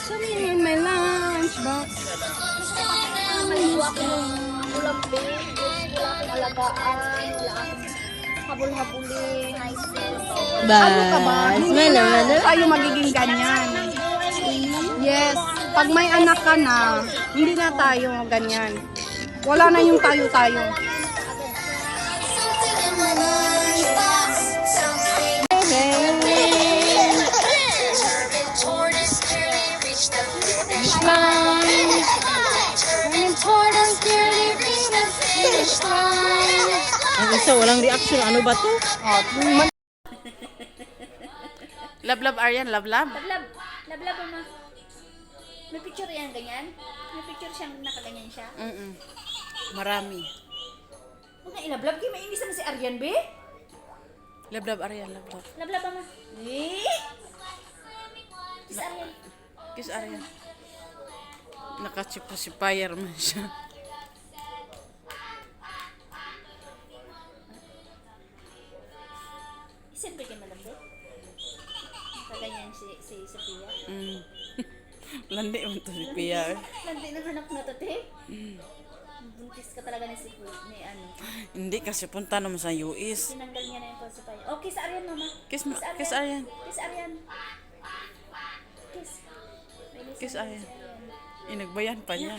Sorry, in my lunch box. Walang big, wala akong alagaan, wala akong habol-habulin. Ano ka ba? Hindi na tayo magiging ganyan. Yes, pag may anak ka na, hindi na tayo ganyan. Wala na yung tayo-tayo. Ang isa, walang reaction. Ano ba to? Oh, Love, Aryan, love. Lablab mo. May picture yan, ganyan? May picture siyang nakaganyan siya? Marami. Huwag na ilablab, kayo mainis naman si Aryan, be? Love, Aryan, love. Lablab mo. Eh? Kiss Aryan. Kiss Aryan. Nakachipasipayer man siya. Siyempre kayo malambot. Nakaganyan si Sophia. Landi mo to si Pia. Landi ng hanap na to, te. Buntis ka talaga ni ano. Hindi kasi punta naman sa US. Tinanggal niya na yung pacifier. Oh, kiss Aryan, mama. Kiss Aryan. Kiss Aryan. Kiss. Kiss Aryan. Inagbayan pa niya.